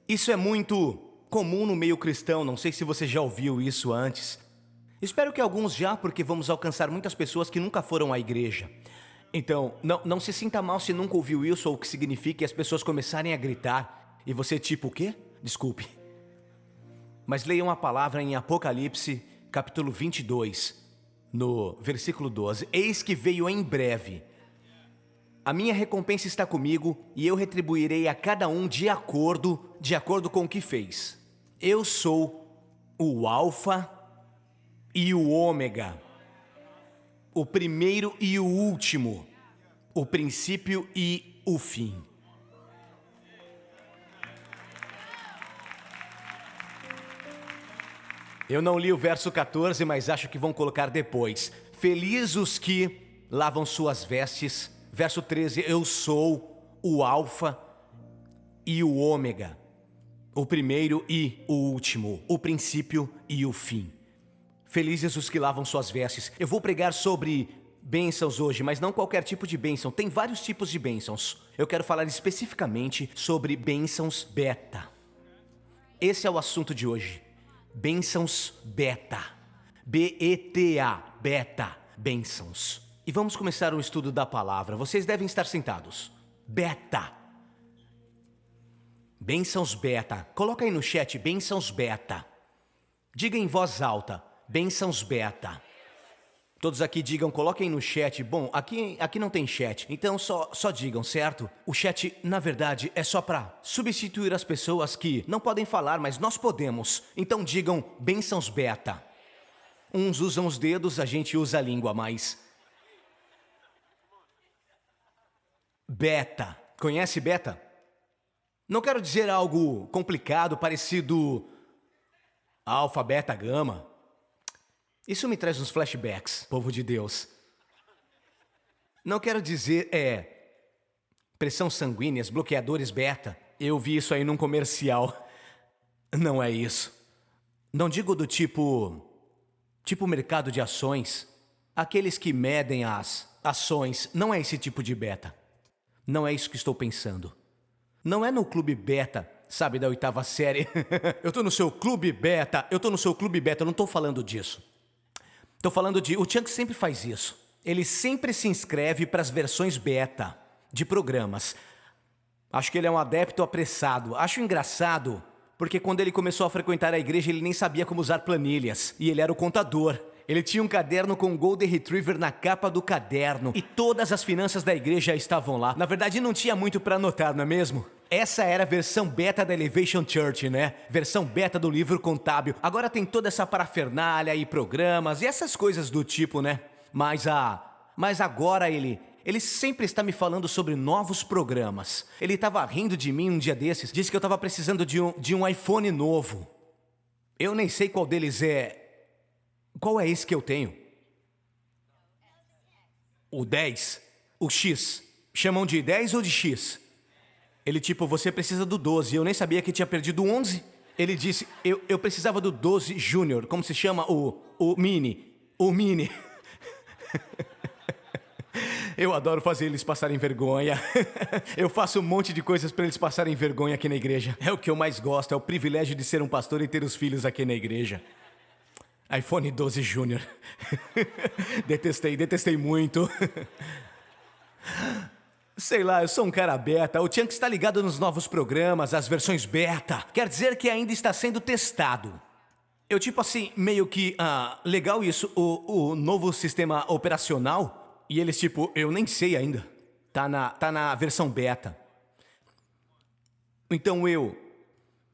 Isso é muito comum no meio cristão, não sei se você já ouviu isso antes. Espero que alguns já, porque vamos alcançar muitas pessoas que nunca foram à igreja. Então, não se sinta mal se nunca ouviu isso ou o que significa as pessoas começarem a gritar. E você tipo, o quê? Desculpe. Mas leiam a palavra em Apocalipse, capítulo 22, no versículo 12. Eis que veio em breve. A minha recompensa está comigo e eu retribuirei a cada um de acordo com o que fez. Eu sou o Alfa e o Ômega, o primeiro e o último, o princípio e o fim. Eu não li o verso 14, mas acho que vão colocar depois. Felizes os que lavam suas vestes. Verso 13, eu sou o Alfa e o Ômega, o primeiro e o último, o princípio e o fim. Felizes os que lavam suas vestes. Eu vou pregar sobre bênçãos hoje, mas não qualquer tipo de bênção. Tem vários tipos de bênçãos. Eu quero falar especificamente sobre bênçãos beta. Esse é o assunto de hoje. Bênçãos beta. B-E-T-A, beta, bênçãos. E vamos começar o estudo da palavra. Vocês devem estar sentados. Beta. Bênçãos beta. Coloca aí no chat, bênçãos beta. Diga em voz alta, bênçãos beta. Todos aqui digam, coloquem no chat. Bom, aqui não tem chat, então só digam, certo? O chat, na verdade, é só para substituir as pessoas que não podem falar, mas nós podemos. Então digam, bênçãos beta. Uns usam os dedos, a gente usa a língua, mas... Beta. Conhece beta? Não quero dizer algo complicado, parecido alfa, beta, gama. Isso me traz uns flashbacks, povo de Deus. Não quero dizer, pressão sanguínea, bloqueadores beta. Eu vi isso aí num comercial. Não é isso. Não digo do tipo mercado de ações. Aqueles que medem as ações. Não é esse tipo de beta. Não é isso que estou pensando. Não é no clube beta, sabe, da 8ª série. Eu tô no seu clube beta, eu não tô falando disso. Tô falando de... O Chunk sempre faz isso. Ele sempre se inscreve para as versões beta de programas. Acho que ele é um adepto apressado. Acho engraçado, porque quando ele começou a frequentar a igreja, ele nem sabia como usar planilhas. E ele era o contador. Ele tinha um caderno com um Golden Retriever na capa do caderno. E todas as finanças da igreja estavam lá. Na verdade, não tinha muito para anotar, não é mesmo? Essa era a versão beta da Elevation Church, né? Versão beta do livro contábil. Agora tem toda essa parafernália e programas e essas coisas do tipo, né? Mas agora ele sempre está me falando sobre novos programas. Ele estava rindo de mim um dia desses. Disse que eu estava precisando de um iPhone novo. Eu nem sei qual deles é... Qual é esse que eu tenho? O 10? O X? Chamam de 10 ou de X? Ele tipo, você precisa do 12. Eu nem sabia que tinha perdido o 11. Ele disse, eu precisava do 12 Júnior. Como se chama? O Mini. O Mini. Eu adoro fazer eles passarem vergonha. Eu faço um monte de coisas para eles passarem vergonha aqui na igreja. É o que eu mais gosto, é o privilégio de ser um pastor e ter os filhos aqui na igreja. iPhone 12 Júnior. Detestei muito. Sei lá, eu sou um cara beta. O Chunk está ligado nos novos programas, as versões beta. Quer dizer que ainda está sendo testado. Eu tipo assim, meio que, legal isso, o novo sistema operacional. E eles tipo, eu nem sei ainda. Tá na versão beta. Então eu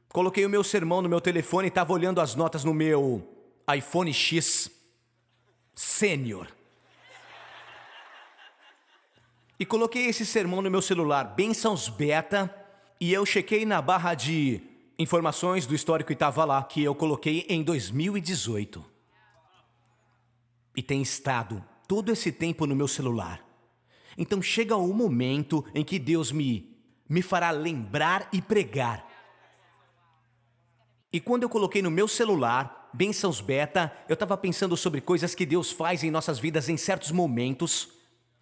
coloquei o meu sermão no meu telefone e estava olhando as notas no meu iPhone X Sênior. E coloquei esse sermão no meu celular, bênçãos beta, e eu chequei na barra de informações do histórico e estava lá, que eu coloquei em 2018. E tem estado todo esse tempo no meu celular. Então chega o momento em que Deus me fará lembrar e pregar. E quando eu coloquei no meu celular, bênçãos beta, eu estava pensando sobre coisas que Deus faz em nossas vidas em certos momentos,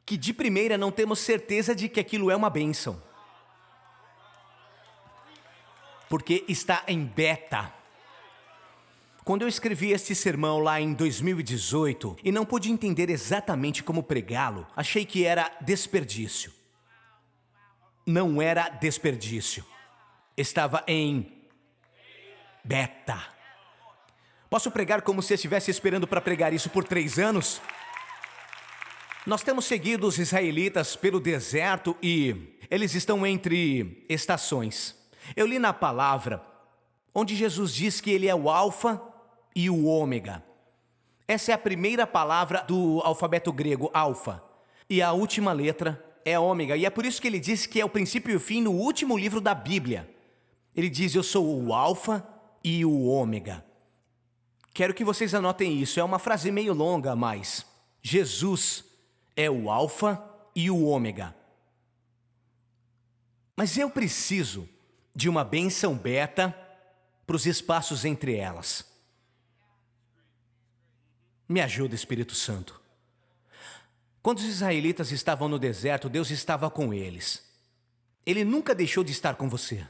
que de primeira não temos certeza de que aquilo é uma bênção. porque está em beta. Quando eu escrevi este sermão lá em 2018 e não pude entender exatamente como pregá-lo, achei que era desperdício. Não era desperdício. Estava em beta. Posso pregar como se estivesse esperando para pregar isso por 3 anos? Nós temos seguido os israelitas pelo deserto e eles estão entre estações. Eu li na palavra onde Jesus diz que ele é o alfa e o ômega. Essa é a primeira palavra do alfabeto grego, alfa. E a última letra é ômega. E é por isso que ele diz que é o princípio e o fim no último livro da Bíblia. Ele diz, eu sou o alfa e o ômega. Quero que vocês anotem isso. É uma frase meio longa, mas Jesus é o alfa e o ômega. Mas eu preciso de uma bênção beta para os espaços entre elas. Me ajuda, Espírito Santo. Quando os israelitas estavam no deserto, Deus estava com eles. Ele nunca deixou de estar com você.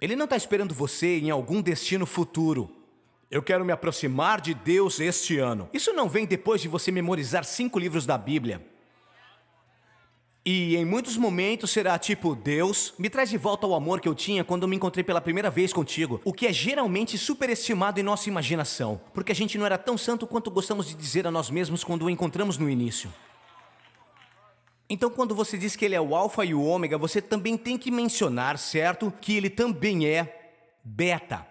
Ele não está esperando você em algum destino futuro. Eu quero me aproximar de Deus este ano. Isso não vem depois de você memorizar 5 livros da Bíblia. E em muitos momentos será tipo, Deus, me traz de volta o amor que eu tinha quando eu me encontrei pela primeira vez contigo. O que é geralmente superestimado em nossa imaginação, porque a gente não era tão santo quanto gostamos de dizer a nós mesmos quando o encontramos no início. Então quando você diz que ele é o alfa e o ômega, você também tem que mencionar, certo? Que ele também é beta.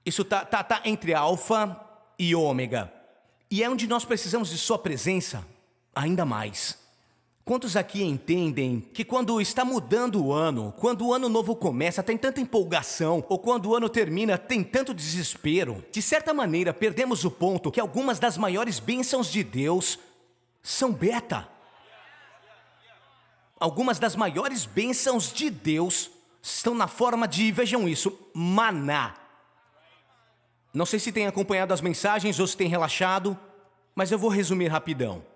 Isso tá entre alfa e ômega. E é onde nós precisamos de sua presença ainda mais. Quantos aqui entendem que quando está mudando o ano, quando o ano novo começa, tem tanta empolgação, ou quando o ano termina, tem tanto desespero? De certa maneira, perdemos o ponto que algumas das maiores bênçãos de Deus são beta. Algumas das maiores bênçãos de Deus estão na forma de, vejam isso, maná. Não sei se tem acompanhado as mensagens ou se tem relaxado, mas eu vou resumir rapidão.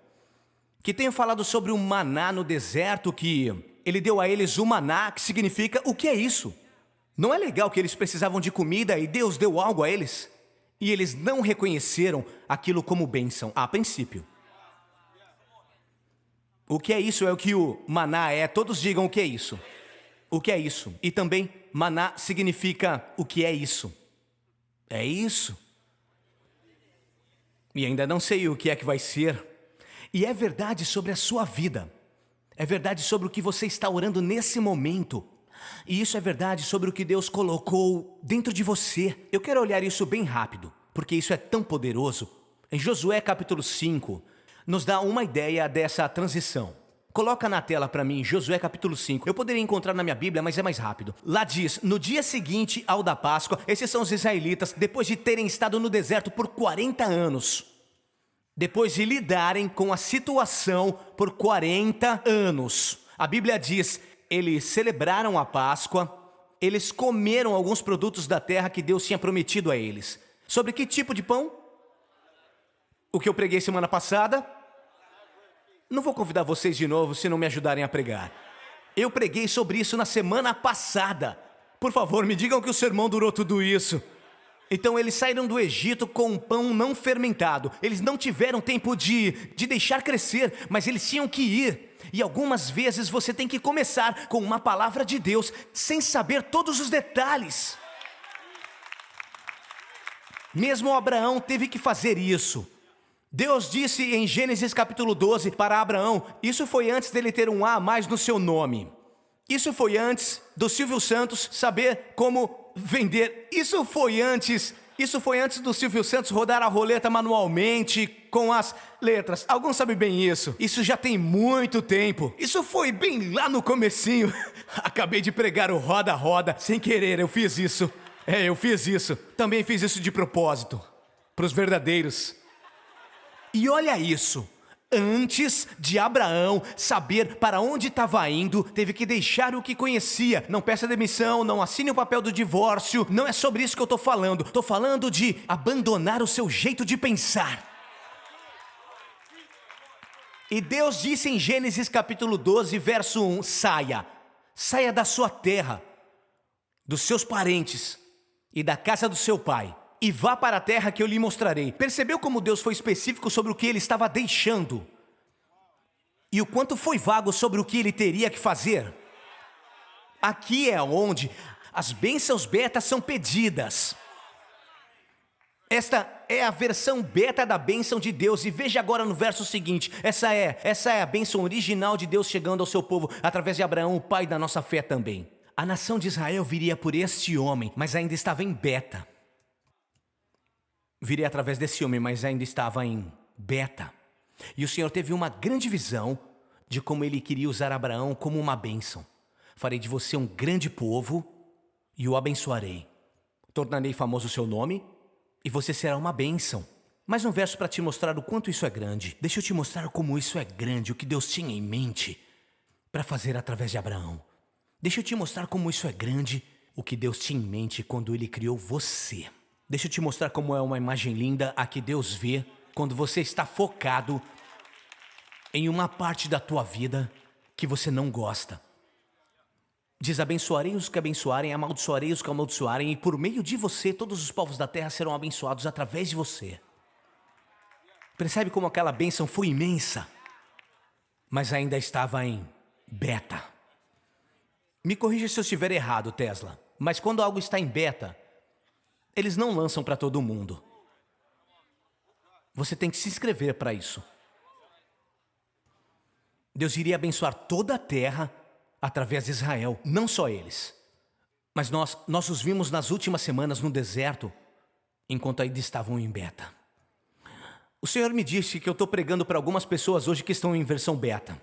Que tenho falado sobre o maná no deserto, que ele deu a eles o maná, que significa o que é isso? Não é legal que eles precisavam de comida e Deus deu algo a eles? E eles não reconheceram aquilo como bênção, a princípio. O que é isso é o que o maná é. Todos digam o que é isso. O que é isso? E também, maná significa o que é isso. É isso. E ainda não sei o que é que vai ser. E é verdade sobre a sua vida. É verdade sobre o que você está orando nesse momento. E isso é verdade sobre o que Deus colocou dentro de você. Eu quero olhar isso bem rápido, porque isso é tão poderoso. Em Josué capítulo 5, nos dá uma ideia dessa transição. Coloca na tela para mim, Josué capítulo 5. Eu poderia encontrar na minha Bíblia, mas é mais rápido. Lá diz, no dia seguinte ao da Páscoa, esses são os israelitas, depois de terem estado no deserto por 40 anos. Depois de lidarem com a situação por 40 anos. A Bíblia diz, eles celebraram a Páscoa, eles comeram alguns produtos da terra que Deus tinha prometido a eles. Sobre que tipo de pão? O que eu preguei semana passada? Não vou convidar vocês de novo se não me ajudarem a pregar. Eu preguei sobre isso na semana passada. Por favor, me digam que o sermão durou tudo isso. Então eles saíram do Egito com um pão não fermentado. Eles não tiveram tempo de deixar crescer, mas eles tinham que ir. E algumas vezes você tem que começar com uma palavra de Deus, sem saber todos os detalhes. Mesmo Abraão teve que fazer isso. Deus disse em Gênesis capítulo 12 para Abraão, isso foi antes dele ter um A a mais no seu nome. Isso foi antes do Silvio Santos saber como vender. Isso foi antes do Silvio Santos rodar a roleta manualmente com as letras. Alguns sabem bem isso. Isso já tem muito tempo. Isso foi bem lá no comecinho. Acabei de pregar o roda-roda sem querer, eu fiz isso. Eu fiz isso. Também fiz isso de propósito. Para os verdadeiros. E olha isso. Antes de Abraão saber para onde estava indo, teve que deixar o que conhecia. Não peça demissão, não assine o papel do divórcio. Não é sobre isso que eu estou falando. Estou falando de abandonar o seu jeito de pensar. E Deus disse em Gênesis capítulo 12, verso 1, saia da sua terra. dos seus parentes e da casa do seu pai, e vá para a terra que eu lhe mostrarei. Percebeu como Deus foi específico sobre o que ele estava deixando? E o quanto foi vago sobre o que ele teria que fazer? Aqui é onde as bênçãos beta são pedidas. Esta é a versão beta da bênção de Deus. E veja agora no verso seguinte. Essa é a bênção original de Deus chegando ao seu povo através de Abraão, o pai da nossa fé também. A nação de Israel viria por este homem, mas ainda estava em beta. Viria através desse homem, mas ainda estava em beta. E o Senhor teve uma grande visão de como ele queria usar Abraão como uma bênção. Farei de você um grande povo e o abençoarei. Tornarei famoso o seu nome e você será uma bênção. Mais um verso para te mostrar o quanto isso é grande. Deixa eu te mostrar como isso é grande, o que Deus tinha em mente para fazer através de Abraão. Deixa eu te mostrar como isso é grande, o que Deus tinha em mente quando Ele criou você. Deixa eu te mostrar como é uma imagem linda a que Deus vê quando você está focado em uma parte da tua vida que você não gosta. Diz: abençoarei os que abençoarem, amaldiçoarei os que amaldiçoarem, e por meio de você todos os povos da terra serão abençoados através de você. Percebe como aquela bênção foi imensa, mas ainda estava em beta. Me corrija se eu estiver errado, Tesla, mas quando algo está em beta, eles não lançam para todo mundo. Você tem que se inscrever para isso. Deus iria abençoar toda a terra através de Israel, não só eles. Mas nós os vimos nas últimas semanas no deserto, enquanto ainda estavam em beta. O Senhor me disse que eu estou pregando para algumas pessoas hoje que estão em versão beta.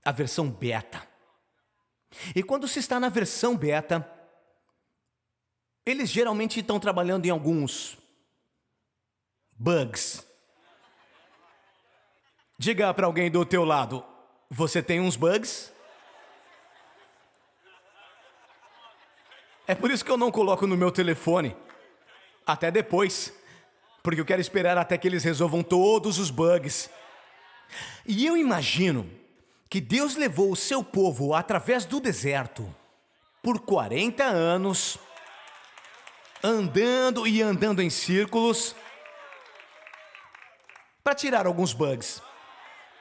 A versão beta. E quando se está na versão beta, eles geralmente estão trabalhando em alguns bugs. Diga para alguém do teu lado: você tem uns bugs? É por isso que eu não coloco no meu telefone até depois, porque eu quero esperar até que eles resolvam todos os bugs. E eu imagino que Deus levou o seu povo através do deserto por 40 anos, andando e andando em círculos, para tirar alguns bugs.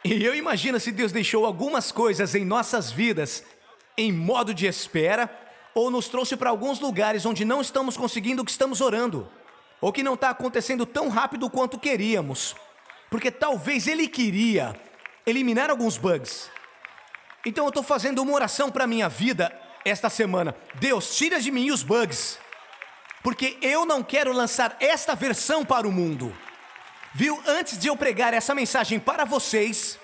E eu imagino se Deus deixou algumas coisas em nossas vidas em modo de espera, ou nos trouxe para alguns lugares onde não estamos conseguindo o que estamos orando, ou que não está acontecendo tão rápido quanto queríamos, porque talvez Ele queria eliminar alguns bugs. Então eu estou fazendo uma oração para a minha vida esta semana: Deus, tira de mim os bugs, porque eu não quero lançar esta versão para o mundo. Viu? Antes de eu pregar essa mensagem para vocês,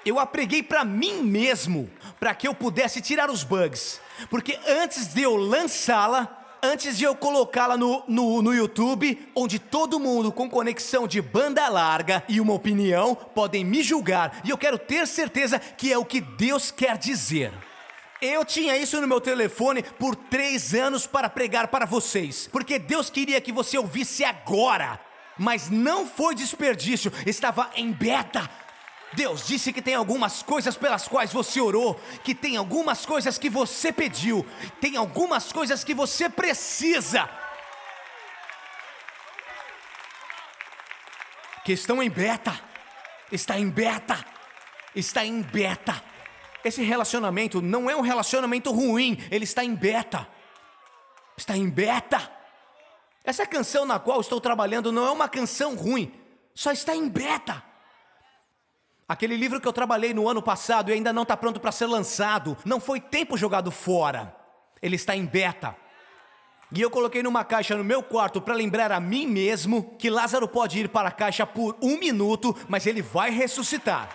eu a preguei para mim mesmo, para que eu pudesse tirar os bugs. Porque antes de eu lançá-la, antes de eu colocá-la no YouTube, onde todo mundo com conexão de banda larga e uma opinião podem me julgar, e eu quero ter certeza que é o que Deus quer dizer. Eu tinha isso no meu telefone por 3 anos para pregar para vocês, porque Deus queria que você ouvisse agora, mas não foi desperdício, estava em beta. Deus disse que tem algumas coisas pelas quais você orou, que tem algumas coisas que você pediu, tem algumas coisas que você precisa, que estão em beta. Está em beta. Está em beta. Esse relacionamento não é um relacionamento ruim, ele está em beta. Está em beta. Essa canção na qual estou trabalhando não é uma canção ruim, só está em beta. Aquele livro que eu trabalhei no ano passado e ainda não está pronto para ser lançado, não foi tempo jogado fora, ele está em beta. E eu coloquei numa caixa no meu quarto para lembrar a mim mesmo que Lázaro pode ir para a caixa por 1 minuto, mas ele vai ressuscitar.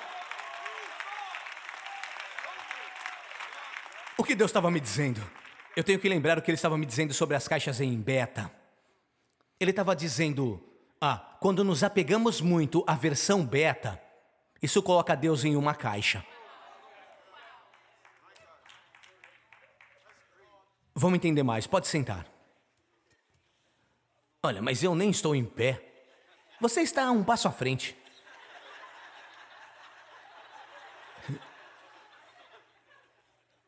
O que Deus estava me dizendo? Eu tenho que lembrar o que Ele estava me dizendo sobre as caixas em beta. Ele estava dizendo: quando nos apegamos muito à versão beta, isso coloca Deus em uma caixa. Vamos entender mais, pode sentar. Olha, mas eu nem estou em pé. Você está um passo à frente.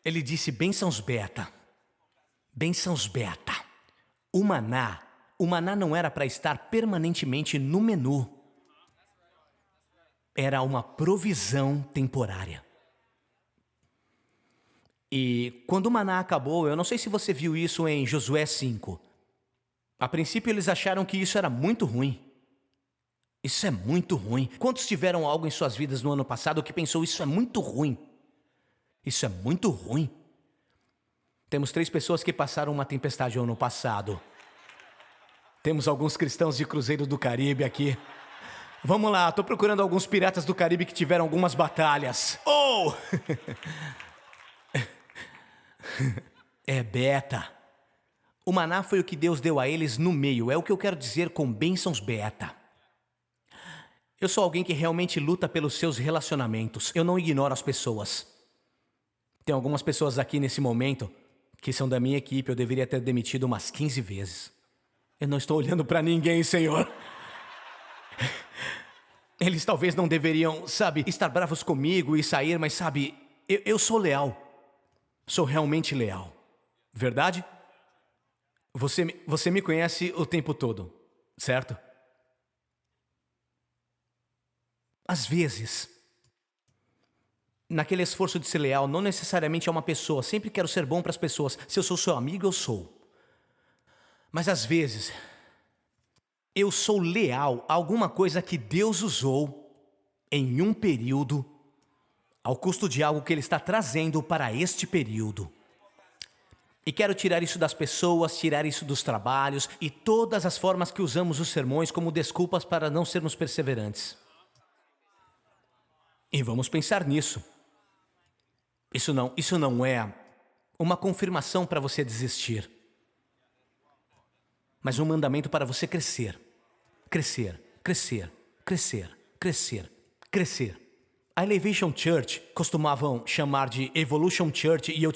Ele disse bênçãos beta. Bênçãos beta. O maná não era para estar permanentemente no menu. Era uma provisão temporária. E quando o maná acabou, eu não sei se você viu isso em Josué 5. A princípio eles acharam que isso era muito ruim. Isso é muito ruim. Quantos tiveram algo em suas vidas no ano passado que pensou, isso é muito ruim? Isso é muito ruim. Temos 3 pessoas que passaram uma tempestade no ano passado. Temos alguns cristãos de Cruzeiro do Caribe aqui. Vamos lá, tô procurando alguns piratas do Caribe que tiveram algumas batalhas. Oh! É beta. O maná foi o que Deus deu a eles no meio. É o que eu quero dizer com bênçãos beta. Eu sou alguém que realmente luta pelos seus relacionamentos. Eu não ignoro as pessoas. Tem algumas pessoas aqui nesse momento que são da minha equipe. Eu deveria ter demitido umas 15 vezes. Eu não estou olhando pra ninguém, Senhor. Eles talvez não deveriam, estar bravos comigo e sair, mas eu sou leal. Sou realmente leal. Verdade? Você me conhece o tempo todo, certo? Às vezes, naquele esforço de ser leal, não necessariamente é uma pessoa. Sempre quero ser bom para as pessoas. Se eu sou seu amigo, eu sou. Mas às vezes, eu sou leal a alguma coisa que Deus usou em um período, ao custo de algo que Ele está trazendo para este período. E quero tirar isso das pessoas, tirar isso dos trabalhos e todas as formas que usamos os sermões como desculpas para não sermos perseverantes. E vamos pensar nisso. Isso não é uma confirmação para você desistir, mas um mandamento para você crescer. Crescer, crescer, crescer, crescer, crescer. A Elevation Church costumavam chamar de Evolution Church e eu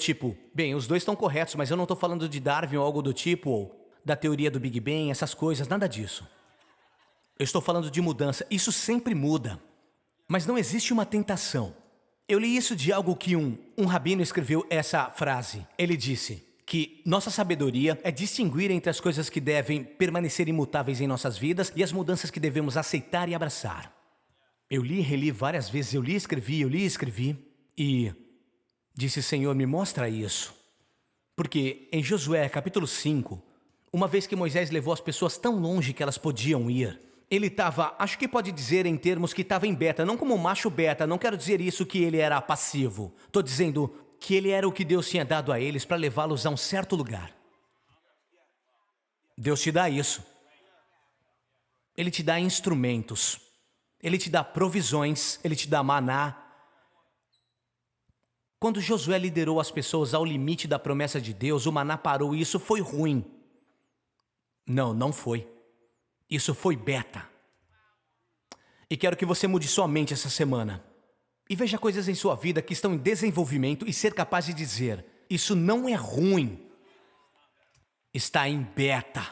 bem, os dois estão corretos, mas eu não estou falando de Darwin ou algo do tipo, ou da teoria do Big Bang, essas coisas, nada disso. Eu estou falando de mudança, isso sempre muda, mas não existe uma tentação. Eu li isso de algo que um rabino escreveu essa frase. Ele disse que nossa sabedoria é distinguir entre as coisas que devem permanecer imutáveis em nossas vidas e as mudanças que devemos aceitar e abraçar. Eu li e reli várias vezes, eu li e escrevi e disse, Senhor, me mostra isso. Porque em Josué capítulo 5, uma vez que Moisés levou as pessoas tão longe que elas podiam ir, ele estava, acho que pode dizer em termos que estava em beta, não como macho beta, não quero dizer isso que ele era passivo. Estou dizendo que ele era o que Deus tinha dado a eles para levá-los a um certo lugar. Deus te dá isso. Ele te dá instrumentos. Ele te dá provisões. Ele te dá maná. Quando Josué liderou as pessoas ao limite da promessa de Deus, o maná parou e isso foi ruim. Não foi. Isso foi beta. E quero que você mude sua mente essa semana. E veja coisas em sua vida que estão em desenvolvimento e ser capaz de dizer, isso não é ruim. Está em beta.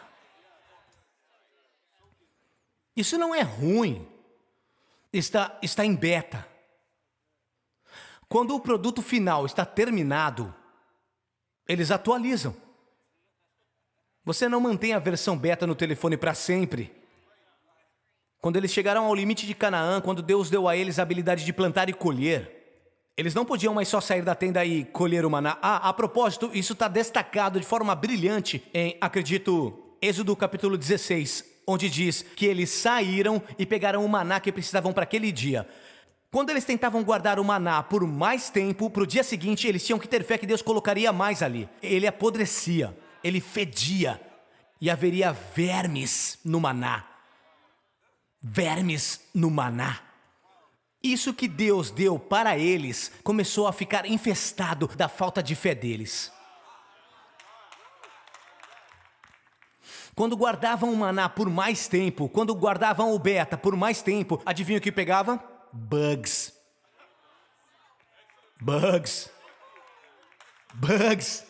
Isso não é ruim. Está em beta. Quando o produto final está terminado, eles atualizam. Você não mantém a versão beta no telefone para sempre. Quando eles chegaram ao limite de Canaã, quando Deus deu a eles a habilidade de plantar e colher, eles não podiam mais só sair da tenda e colher o maná. A propósito, isso está destacado de forma brilhante em, acredito, Êxodo capítulo 16, onde diz que eles saíram e pegaram o maná que precisavam para aquele dia. Quando eles tentavam guardar o maná por mais tempo, para o dia seguinte, eles tinham que ter fé que Deus colocaria mais ali. Ele apodrecia. Ele fedia e haveria vermes no maná. Vermes no maná. Isso que Deus deu para eles começou a ficar infestado da falta de fé deles. Quando guardavam o maná por mais tempo, quando guardavam o beta por mais tempo, adivinha o que pegava? Bugs. Bugs. Bugs.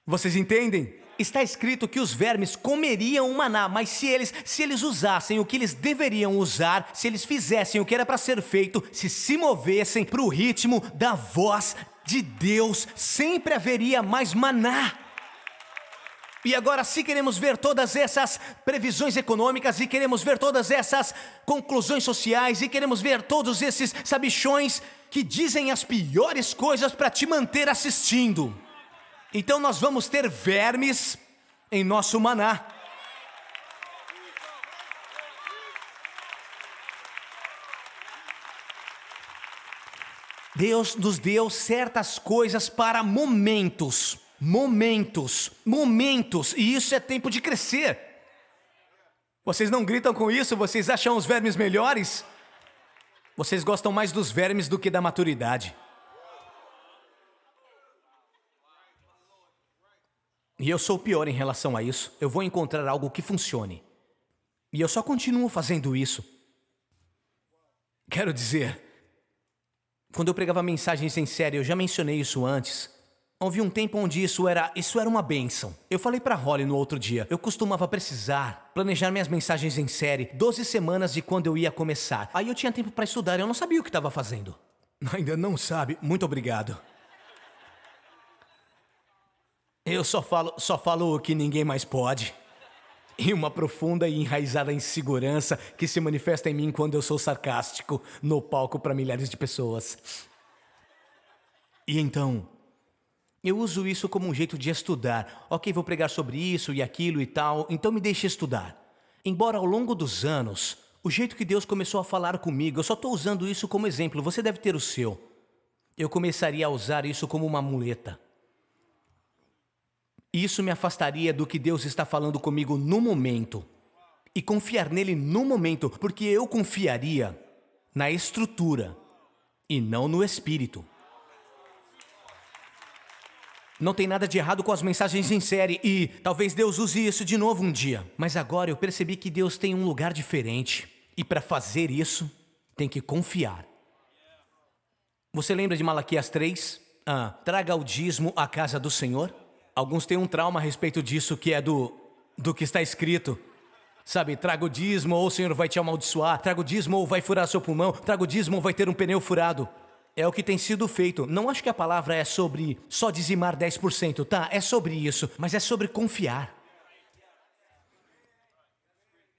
Vocês entendem? Está escrito que os vermes comeriam o maná, mas se eles usassem o que eles deveriam usar, se eles fizessem o que era para ser feito, se movessem para o ritmo da voz de Deus, sempre haveria mais maná. E agora, se queremos ver todas essas previsões econômicas, e queremos ver todas essas conclusões sociais, e queremos ver todos esses sabichões que dizem as piores coisas para te manter assistindo, então nós vamos ter vermes em nosso maná. Deus nos deu certas coisas para momentos, e isso é tempo de crescer. Vocês não gritam com isso? Vocês acham os vermes melhores? Vocês gostam mais dos vermes do que da maturidade. E eu sou o pior em relação a isso. Eu vou encontrar algo que funcione. E eu só continuo fazendo isso. Quero dizer, quando eu pregava mensagens em série, eu já mencionei isso antes. Houve um tempo onde isso era uma bênção. Eu falei pra Holly no outro dia, eu costumava precisar planejar minhas mensagens em série 12 semanas de quando eu ia começar. Aí eu tinha tempo pra estudar, eu não sabia o que estava fazendo. Ainda não sabe? Muito obrigado. Eu só falo o que ninguém mais pode. E uma profunda e enraizada insegurança que se manifesta em mim quando eu sou sarcástico no palco para milhares de pessoas. E então, eu uso isso como um jeito de estudar. Ok, vou pregar sobre isso e aquilo e tal, então me deixe estudar. Embora ao longo dos anos, o jeito que Deus começou a falar comigo, eu só estou usando isso como exemplo, você deve ter o seu. Eu começaria a usar isso como uma muleta. Isso me afastaria do que Deus está falando comigo no momento. E confiar nele no momento, porque eu confiaria na estrutura e não no espírito. Não tem nada de errado com as mensagens em série e talvez Deus use isso de novo um dia. Mas agora eu percebi que Deus tem um lugar diferente. E para fazer isso, tem que confiar. Você lembra de Malaquias 3? Traga o dízimo à casa do Senhor. Alguns têm um trauma a respeito disso, que é do que está escrito. Sabe, traga o dízimo ou o Senhor vai te amaldiçoar. Traga o dízimo ou vai furar seu pulmão. Traga o dízimo ou vai ter um pneu furado. É o que tem sido feito. Não acho que a palavra é sobre só dizimar 10%, tá? É sobre isso, mas é sobre confiar.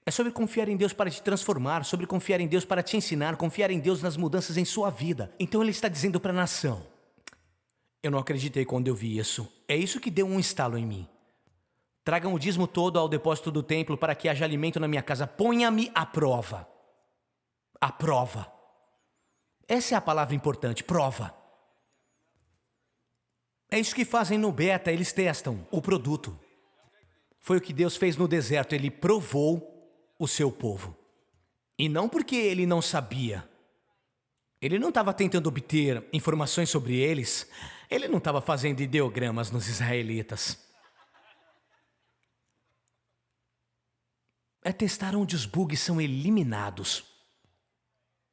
É sobre confiar em Deus para te transformar, sobre confiar em Deus para te ensinar, confiar em Deus nas mudanças em sua vida. Então Ele está dizendo para a nação. Eu não acreditei quando eu vi isso. É isso que deu um estalo em mim. Tragam o dízimo todo ao depósito do templo para que haja alimento na minha casa. Ponha-me à prova. À prova. Essa é a palavra importante, prova. É isso que fazem no beta, eles testam o produto. Foi o que Deus fez no deserto, Ele provou o seu povo. E não porque Ele não sabia. Ele não estava tentando obter informações sobre eles. Ele não estava fazendo ideogramas nos israelitas. É testar onde os bugs são eliminados.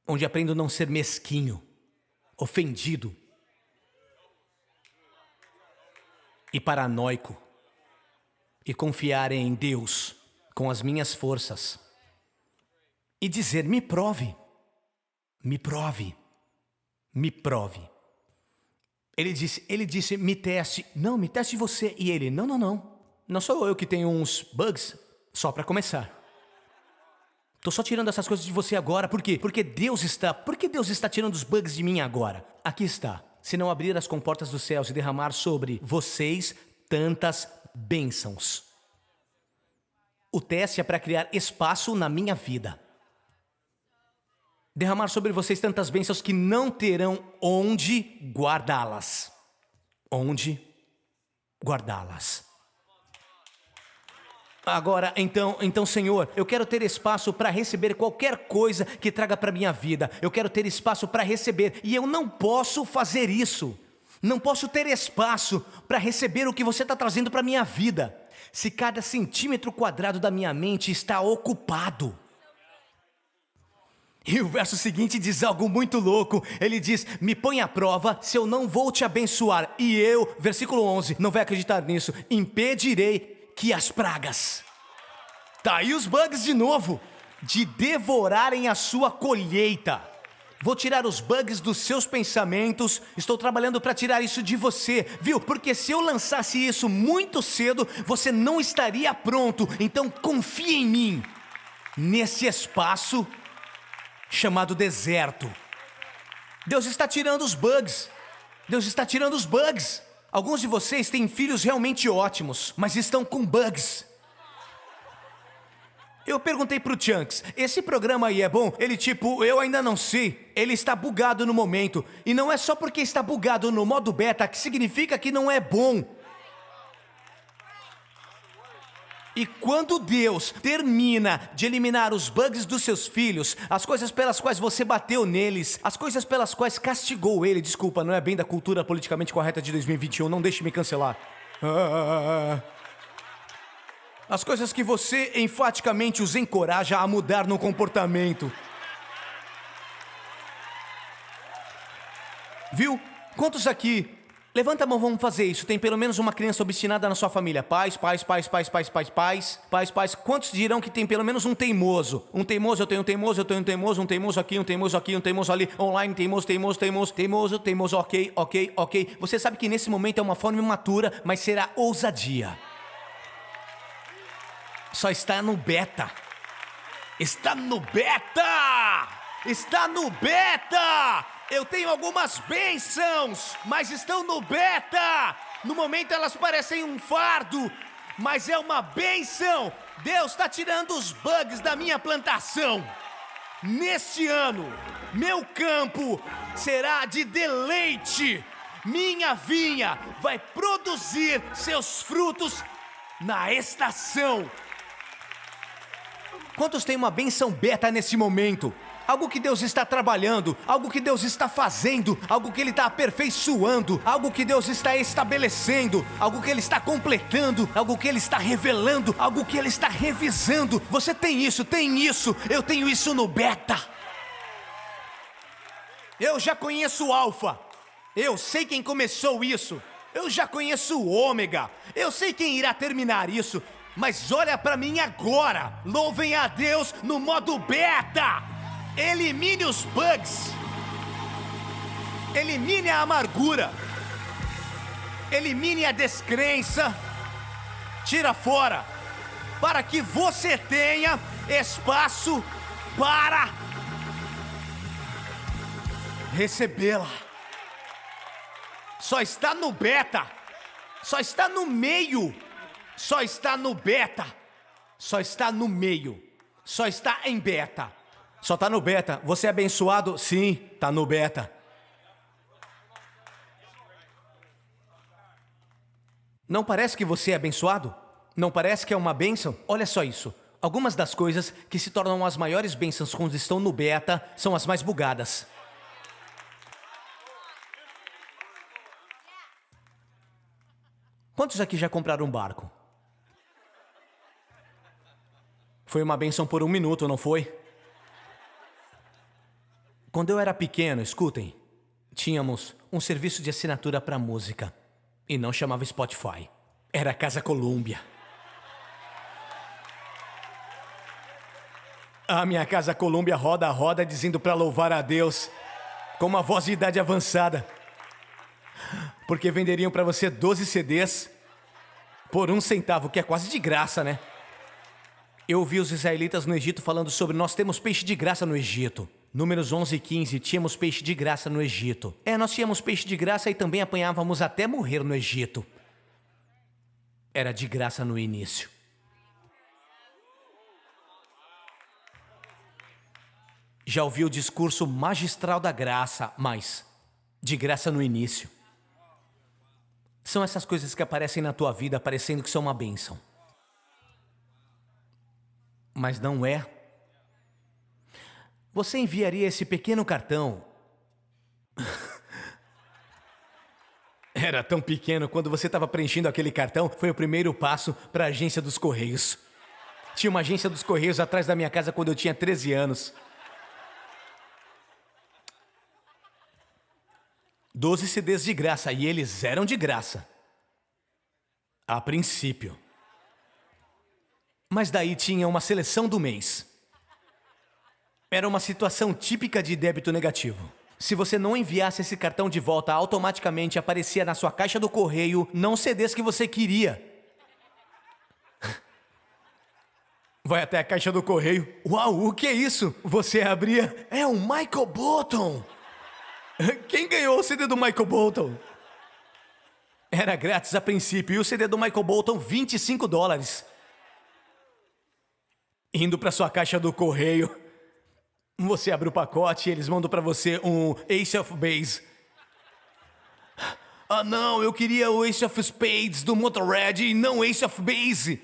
Onde aprendo a não ser mesquinho, ofendido e paranoico. E confiar em Deus com as minhas forças. E dizer, me prove. Me prove. Me prove. Ele disse, me teste. Não, me teste você. E ele, não. Não sou eu que tenho uns bugs, só para começar. Tô só tirando essas coisas de você agora. Por quê? Por que Deus está tirando os bugs de mim agora? Aqui está. Se não abrir as comportas dos céus e derramar sobre vocês tantas bênçãos. O teste é para criar espaço na minha vida. Derramar sobre vocês tantas bênçãos que não terão onde guardá-las. Onde guardá-las. Agora, então, Senhor, eu quero ter espaço para receber qualquer coisa que traga para minha vida. Eu quero ter espaço para receber. E eu não posso fazer isso. Não posso ter espaço para receber o que você está trazendo para minha vida. Se cada centímetro quadrado da minha mente está ocupado. E o verso seguinte diz algo muito louco. Ele diz, me põe à prova se eu não vou te abençoar. E eu, versículo 11, não vai acreditar nisso, impedirei que as pragas, tá aí os bugs de novo, de devorarem a sua colheita. Vou tirar os bugs dos seus pensamentos. Estou trabalhando para tirar isso de você, viu? Porque se eu lançasse isso muito cedo, você não estaria pronto. Então confie em mim. Nesse espaço chamado deserto. Deus está tirando os bugs. Deus está tirando os bugs. Alguns de vocês têm filhos realmente ótimos, mas estão com bugs. Eu perguntei pro Chunks, esse programa aí é bom? Ele eu ainda não sei. Ele está bugado no momento. E não é só porque está bugado no modo beta que significa que não é bom. E quando Deus termina de eliminar os bugs dos seus filhos, as coisas pelas quais você bateu neles, as coisas pelas quais castigou ele, desculpa, não é bem da cultura politicamente correta de 2021, não deixe me cancelar. As coisas que você enfaticamente os encoraja a mudar no comportamento. Viu? Quantos aqui? Levanta a mão, vamos fazer isso. Tem pelo menos uma criança obstinada na sua família. Pais. Quantos dirão que tem pelo menos um teimoso? Um teimoso, eu tenho um teimoso, um teimoso aqui, um teimoso ali. Online, teimoso, ok. Você sabe que nesse momento é uma forma imatura, mas será ousadia. Só está no beta. Está no beta! Está no beta! Eu tenho algumas bênçãos, mas estão no beta! No momento elas parecem um fardo, mas é uma bênção! Deus está tirando os bugs da minha plantação. Neste ano, meu campo será de deleite. Minha vinha vai produzir seus frutos na estação. Quantos têm uma bênção beta nesse momento? Algo que Deus está trabalhando, algo que Deus está fazendo, algo que Ele está aperfeiçoando, algo que Deus está estabelecendo, algo que Ele está completando, algo que Ele está revelando, algo que Ele está revisando. Você tem isso, eu tenho isso no beta. Eu já conheço o alfa, eu sei quem começou isso, eu já conheço o ômega, eu sei quem irá terminar isso. Mas olha pra mim agora, louvem a Deus no modo beta. Elimine os bugs, elimine a amargura, elimine a descrença, tira fora, para que você tenha espaço para recebê-la. Só está no beta, só está no meio. Só está no beta, só está no meio, só está em beta, só está no beta. Você é abençoado? Sim, está no beta. Não parece que você é abençoado? Não parece que é uma bênção? Olha só isso. Algumas das coisas que se tornam as maiores bênçãos quando estão no beta são as mais bugadas. Quantos aqui já compraram um barco? Foi uma bênção por 1 minuto, não foi? Quando eu era pequeno, escutem, tínhamos um serviço de assinatura para música. E não chamava Spotify. Era Casa Colômbia. A minha Casa Colômbia roda dizendo para louvar a Deus com uma voz de idade avançada. Porque venderiam para você 12 CDs por 1 centavo, que é quase de graça, né? Eu ouvi os israelitas no Egito falando sobre nós temos peixe de graça no Egito. Números 11 e 15, tínhamos peixe de graça no Egito. Nós tínhamos peixe de graça e também apanhávamos até morrer no Egito. Era de graça no início. Já ouvi o discurso magistral da graça, mas de graça no início. São essas coisas que aparecem na tua vida parecendo que são uma bênção. Mas não é. Você enviaria esse pequeno cartão. Era tão pequeno, quando você estava preenchendo aquele cartão, foi o primeiro passo para a agência dos Correios. Tinha uma agência dos Correios atrás da minha casa quando eu tinha 13 anos. 12 CDs de graça, e eles eram de graça. A princípio. Mas daí tinha uma seleção do mês. Era uma situação típica de débito negativo. Se você não enviasse esse cartão de volta, automaticamente aparecia na sua caixa do correio não CDs que você queria. Vai até a caixa do correio. Uau, o que é isso? Você abria. É um Michael Bolton. Quem ganhou o CD do Michael Bolton? Era grátis a princípio. E o CD do Michael Bolton, $25. Indo para sua caixa do correio. Você abre o pacote e eles mandam para você um Ace of Base. Ah não, eu queria o Ace of Spades do Motorhead e não Ace of Base.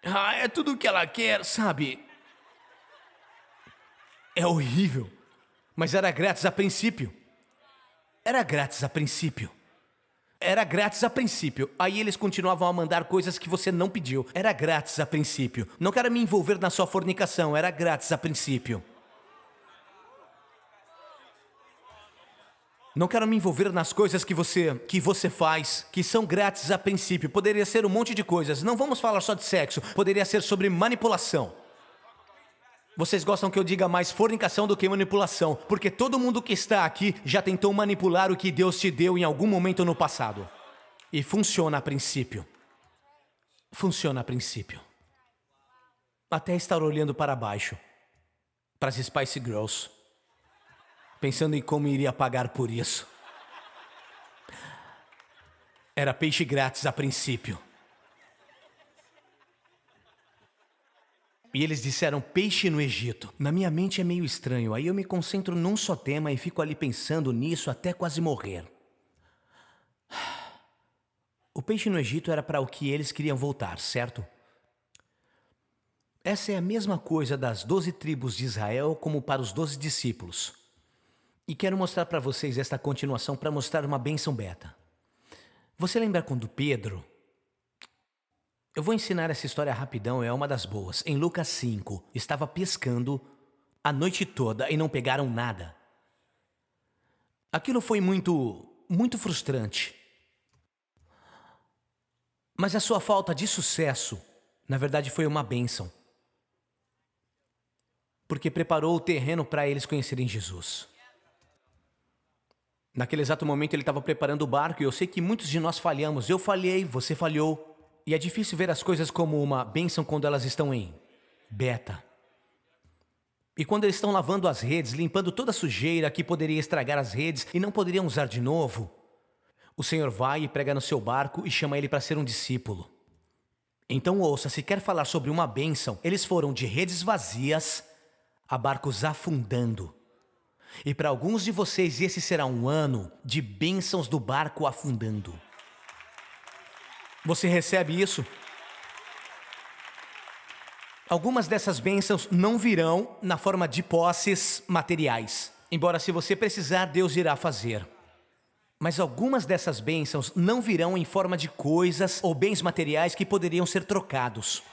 Ah, é tudo o que ela quer, sabe? É horrível. Mas era grátis a princípio. Era grátis a princípio. Era grátis a princípio. Aí eles continuavam a mandar coisas que você não pediu. Era grátis a princípio. Não quero me envolver na sua fornicação. Era grátis a princípio. Não quero me envolver nas coisas que você faz, que são grátis a princípio. Poderia ser um monte de coisas. Não vamos falar só de sexo. Poderia ser sobre manipulação. Vocês gostam que eu diga mais fornicação do que manipulação, porque todo mundo que está aqui já tentou manipular o que Deus te deu em algum momento no passado. E funciona a princípio. Funciona a princípio. Até estar olhando para baixo, para as Spice Girls, pensando em como iria pagar por isso. Era peixe grátis a princípio. E eles disseram peixe no Egito. Na minha mente é meio estranho. Aí eu me concentro num só tema e fico ali pensando nisso até quase morrer. O peixe no Egito era para o que eles queriam voltar, certo? Essa é a mesma coisa das 12 tribos de Israel como para os 12 discípulos. E quero mostrar para vocês esta continuação para mostrar uma bênção beta. Você lembra quando Pedro... Eu vou ensinar essa história rapidão, é uma das boas. Em Lucas 5, estava pescando a noite toda e não pegaram nada. Aquilo foi muito frustrante. Mas a sua falta de sucesso, na verdade, foi uma bênção. Porque preparou o terreno para eles conhecerem Jesus. Naquele exato momento ele estava preparando o barco e eu sei que muitos de nós falhamos. Eu falhei, você falhou. E é difícil ver as coisas como uma bênção quando elas estão em beta. E quando eles estão lavando as redes, limpando toda a sujeira que poderia estragar as redes e não poderiam usar de novo, o Senhor vai e prega no seu barco e chama ele para ser um discípulo. Então ouça, se quer falar sobre uma bênção, eles foram de redes vazias a barcos afundando. E para alguns de vocês esse será um ano de bênçãos do barco afundando. Você recebe isso? Algumas dessas bênçãos não virão na forma de posses materiais. Embora se você precisar, Deus irá fazer. Mas algumas dessas bênçãos não virão em forma de coisas ou bens materiais que poderiam ser trocados.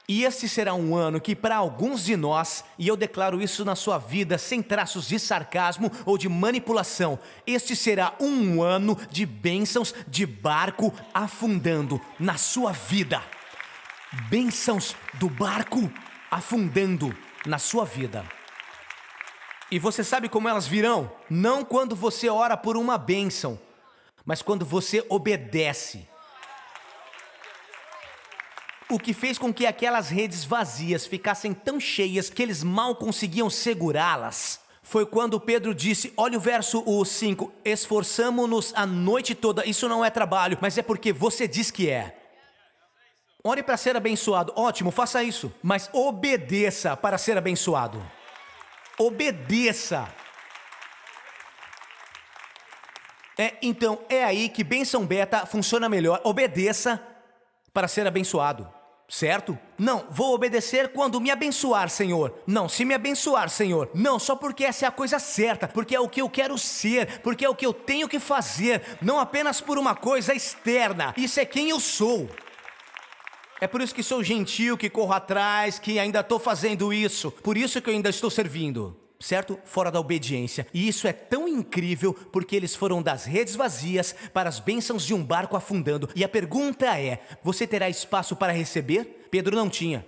E este será um ano que para alguns de nós, e eu declaro isso na sua vida sem traços de sarcasmo ou de manipulação, este será um ano de bênçãos de barco afundando na sua vida. Bênçãos do barco afundando na sua vida. E você sabe como elas virão? Não quando você ora por uma bênção, mas quando você obedece. O que fez com que aquelas redes vazias ficassem tão cheias que eles mal conseguiam segurá-las foi quando Pedro disse, olha o verso 5, esforçamo-nos a noite toda, isso não é trabalho, mas é porque você diz que é. Ore para ser abençoado, ótimo, faça isso, mas obedeça para ser abençoado. Obedeça. Então, é aí que bênção beta funciona melhor. Obedeça para ser abençoado. Certo? Não, vou obedecer quando me abençoar, Senhor. Não, se me abençoar, Senhor. Não, só porque essa é a coisa certa, porque é o que eu quero ser, porque é o que eu tenho que fazer, não apenas por uma coisa externa. Isso é quem eu sou. É por isso que sou gentil, que corro atrás, que ainda estou fazendo isso. Por isso que eu ainda estou servindo. Certo? Fora da obediência. E isso é tão incrível porque eles foram das redes vazias para as bênçãos de um barco afundando. E a pergunta é, você terá espaço para receber? Pedro não tinha.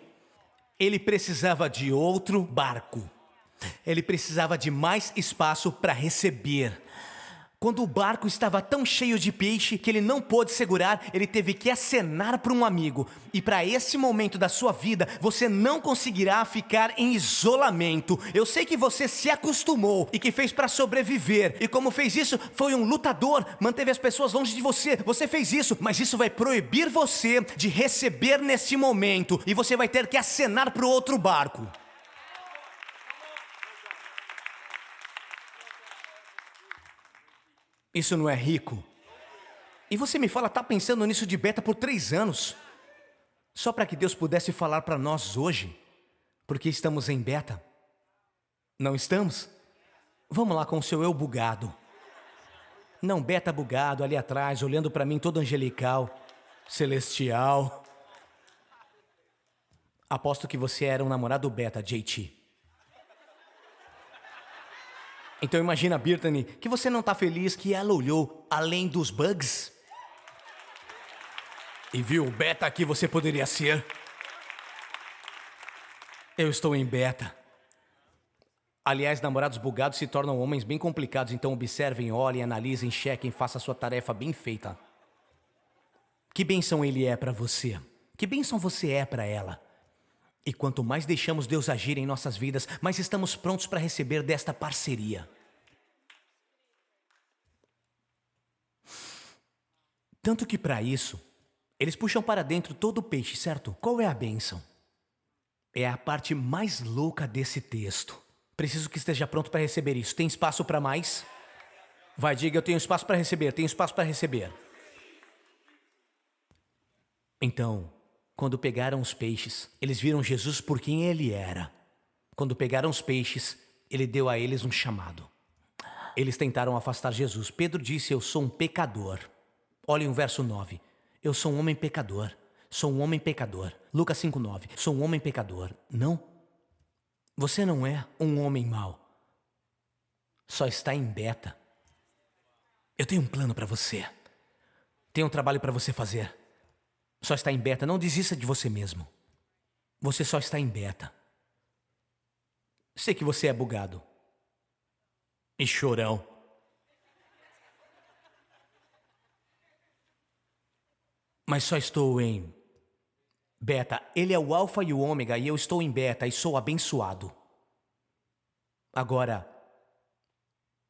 Ele precisava de outro barco. Ele precisava de mais espaço para receber. Quando o barco estava tão cheio de peixe que ele não pôde segurar, ele teve que acenar para um amigo. E para esse momento da sua vida, você não conseguirá ficar em isolamento. Eu sei que você se acostumou e que fez para sobreviver. E como fez isso, foi um lutador, manteve as pessoas longe de você. Você fez isso, mas isso vai proibir você de receber nesse momento. E você vai ter que acenar para o outro barco. Isso não é rico? E você me fala, tá pensando nisso de beta por 3 anos? Só para que Deus pudesse falar para nós hoje. Porque estamos em beta. Não estamos? Vamos lá com o seu eu bugado. Não, beta bugado ali atrás, olhando para mim todo angelical, celestial. Aposto que você era um namorado beta, JT. Então imagina, Brittany, que você não está feliz que ela olhou além dos bugs e viu o beta que você poderia ser. Eu estou em beta. Aliás, namorados bugados se tornam homens bem complicados, então observem, olhem, analisem, chequem, façam a sua tarefa bem feita. Que bênção ele é para você? Que bênção você é para ela? E quanto mais deixamos Deus agir em nossas vidas, mais estamos prontos para receber desta parceria. Tanto que para isso, eles puxam para dentro todo o peixe, certo? Qual é a bênção? É a parte mais louca desse texto. Preciso que esteja pronto para receber isso. Tem espaço para mais? Vai, diga, eu tenho espaço para receber, tenho espaço para receber. Então, quando pegaram os peixes, eles viram Jesus por quem ele era. Quando pegaram os peixes, ele deu a eles um chamado. Eles tentaram afastar Jesus. Pedro disse, eu sou um pecador. Olhem o verso 9. Eu sou um homem pecador. Sou um homem pecador. Lucas 5:9. Sou um homem pecador. Não. Você não é um homem mau. Só está em beta. Eu tenho um plano para você. Tenho um trabalho para você fazer. Só está em beta, não desista de você mesmo. Você só está em beta. Sei que você é bugado. E chorão. Mas só estou em beta. Ele é o alfa e o ômega e eu estou em beta e sou abençoado. Agora,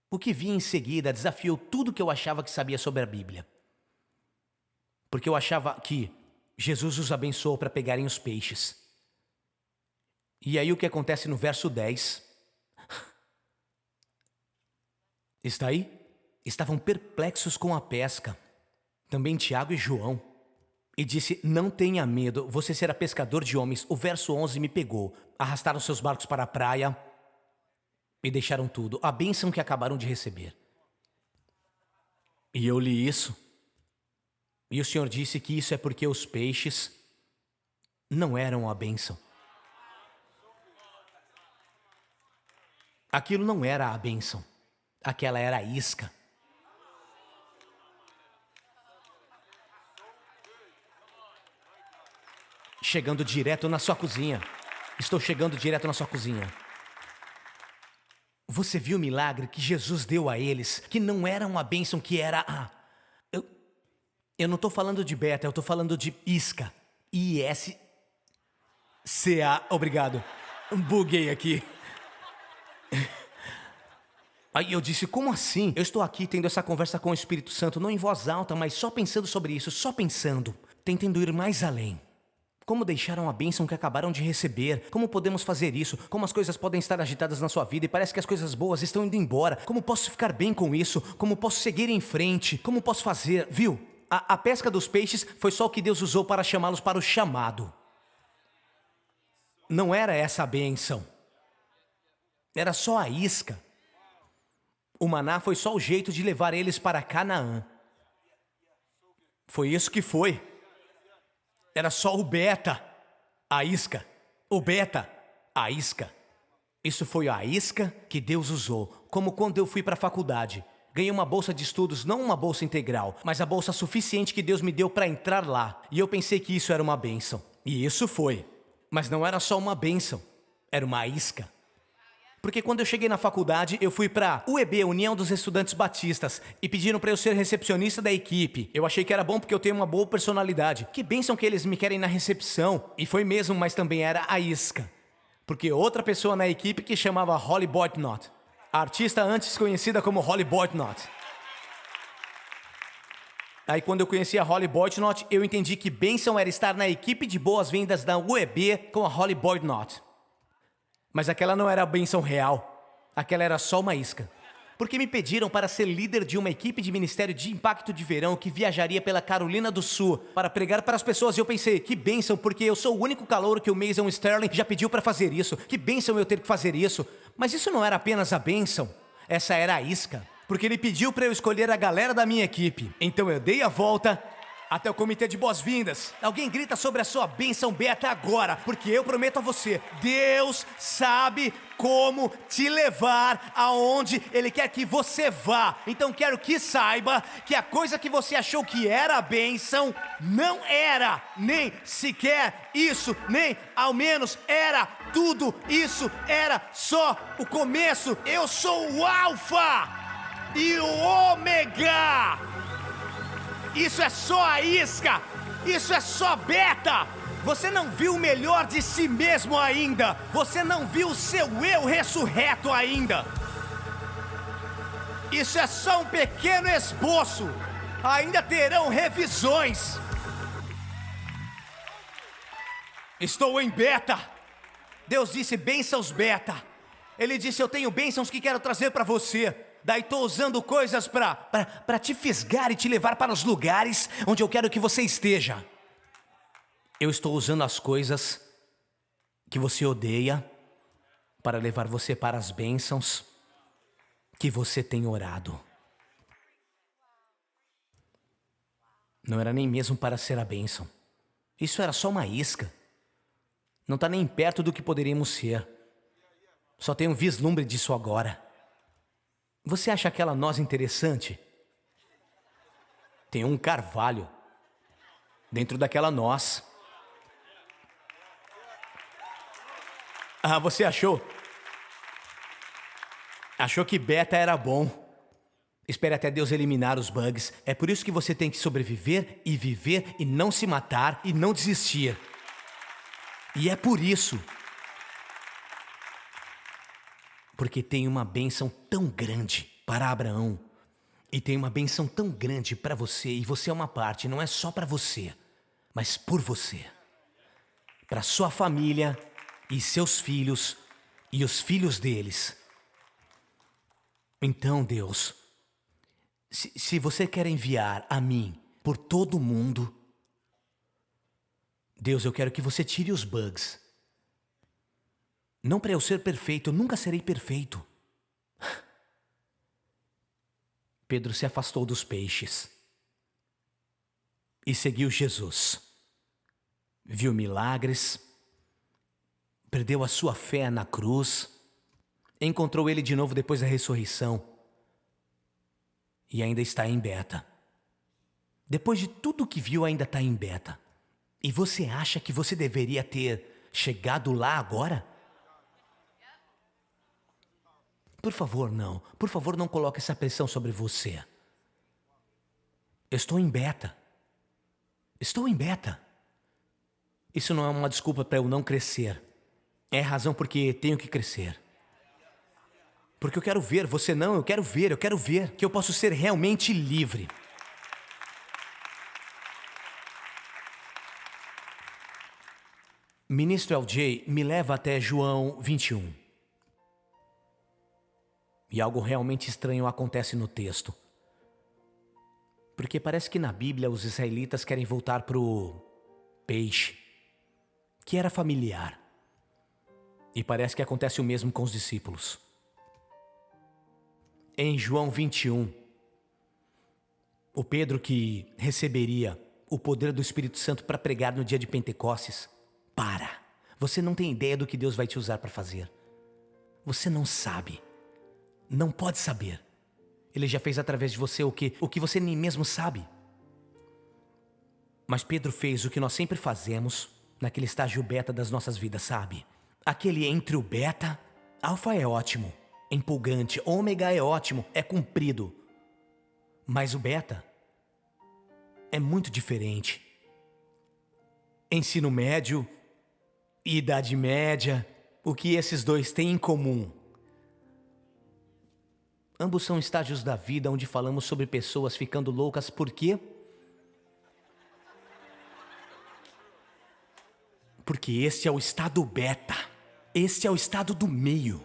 o que vi em seguida desafiou tudo que eu achava que sabia sobre a Bíblia. Porque eu achava que Jesus os abençoou para pegarem os peixes. E aí o que acontece no verso 10? Está aí? Estavam perplexos com a pesca. Também Tiago e João. E disse, não tenha medo, você será pescador de homens. O verso 11 me pegou. Arrastaram seus barcos para a praia e deixaram tudo. A bênção que acabaram de receber. E eu li isso. E o Senhor disse que isso é porque os peixes não eram a bênção. Aquilo não era a bênção. Aquela era a isca. Chegando direto na sua cozinha. Estou chegando direto na sua cozinha. Você viu o milagre que Jesus deu a eles, que não era uma bênção, que era a... Eu não estou falando de beta, eu estou falando de isca. I-S-C-A. Obrigado. Buguei aqui. Aí eu disse, como assim? Eu estou aqui tendo essa conversa com o Espírito Santo, não em voz alta, mas só pensando sobre isso, só pensando, tentando ir mais além. Como deixaram a bênção que acabaram de receber? Como podemos fazer isso? Como as coisas podem estar agitadas na sua vida e parece que as coisas boas estão indo embora? Como posso ficar bem com isso? Como posso seguir em frente? Como posso fazer? Viu? A pesca dos peixes foi só o que Deus usou para chamá-los para o chamado. Não era essa a bênção. Era só a isca. O maná foi só o jeito de levar eles para Canaã. Foi isso que foi. Era só o beta, a isca. O beta, a isca. Isso foi a isca que Deus usou. Como quando eu fui para a faculdade. Ganhei uma bolsa de estudos, não uma bolsa integral, mas a bolsa suficiente que Deus me deu para entrar lá. E eu pensei que isso era uma bênção. E isso foi. Mas não era só uma bênção. Era uma isca. Porque quando eu cheguei na faculdade, eu fui pra UEB, União dos Estudantes Batistas, e pediram pra eu ser recepcionista da equipe. Eu achei que era bom porque eu tenho uma boa personalidade. Que bênção que eles me querem na recepção. E foi mesmo, mas também era a isca. Porque outra pessoa na equipe que chamava Holly Boitnott. A artista antes conhecida como Holly Boitnott. Aí quando eu conheci a Holly Boitnott, eu entendi que bênção era estar na equipe de boas-vindas da UEB com a Holly Boitnott. Mas aquela não era a bênção real. Aquela era só uma isca. Porque me pediram para ser líder de uma equipe de ministério de impacto de verão que viajaria pela Carolina do Sul para pregar para as pessoas. E eu pensei, que bênção, porque eu sou o único calouro que o Mason Sterling já pediu para fazer isso. Que bênção eu ter que fazer isso. Mas isso não era apenas a bênção. Essa era a isca. Porque ele pediu para eu escolher a galera da minha equipe. Então eu dei a volta até o comitê de boas-vindas. Alguém grita sobre a sua bênção beta agora, porque eu prometo a você, Deus sabe como te levar aonde Ele quer que você vá. Então quero que saiba que a coisa que você achou que era a bênção, não era nem sequer isso, nem ao menos era tudo isso, era só o começo. Eu sou o Alfa e o Ômega. Isso é só a isca, isso é só beta. Você não viu o melhor de si mesmo ainda. Você não viu o seu eu ressurreto ainda. Isso é só um pequeno esboço. Ainda terão revisões. Estou em beta. Deus disse bênçãos beta. Ele disse, eu tenho bênçãos que quero trazer para você. Daí estou usando coisas para te fisgar e te levar para os lugares onde eu quero que você esteja. Eu estou usando as coisas que você odeia para levar você para as bênçãos que você tem orado. Não era nem mesmo para ser a bênção. Isso era só uma isca. Não está nem perto do que poderíamos ser. Só tem um vislumbre disso agora. Você acha aquela noz interessante? Tem um carvalho dentro daquela noz. Ah, você achou? Achou que beta era bom. Espere até Deus eliminar os bugs. É por isso que você tem que sobreviver e viver e não se matar e não desistir. E é por isso. Porque tem uma bênção tão grande para Abraão. E tem uma bênção tão grande para você. E você é uma parte, não é só para você, mas por você. Para sua família e seus filhos e os filhos deles. Então, Deus, se você quer enviar a mim por todo o mundo, Deus, eu quero que você tire os bugs. Não para eu ser perfeito, eu nunca serei perfeito. Pedro se afastou dos peixes e seguiu Jesus. Viu milagres, perdeu a sua fé na cruz, encontrou ele de novo depois da ressurreição e ainda está em beta. Depois de tudo que viu, ainda está em beta. E você acha que você deveria ter chegado lá agora? Por favor, não. Por favor, não coloque essa pressão sobre você. Eu estou em beta. Estou em beta. Isso não é uma desculpa para eu não crescer. É a razão porque tenho que crescer. Porque eu quero ver, você não, eu quero ver que eu posso ser realmente livre. Ministro LJ me leva até João 21. E algo realmente estranho acontece no texto. Porque parece que na Bíblia os israelitas querem voltar para o peixe, que era familiar. E parece que acontece o mesmo com os discípulos. Em João 21, o Pedro que receberia o poder do Espírito Santo para pregar no dia de Pentecostes, você não tem ideia do que Deus vai te usar para fazer. Você não sabe. Não pode saber. Ele já fez através de você o que você nem mesmo sabe. Mas Pedro fez o que nós sempre fazemos naquele estágio beta das nossas vidas, sabe? Aquele entre o beta, Alfa é ótimo, é empolgante, ômega é ótimo, é comprido. Mas o beta é muito diferente. Ensino médio e idade média, o que esses dois têm em comum? Ambos são estágios da vida onde falamos sobre pessoas ficando loucas. Por quê? Porque este é o estado beta. Este é o estado do meio.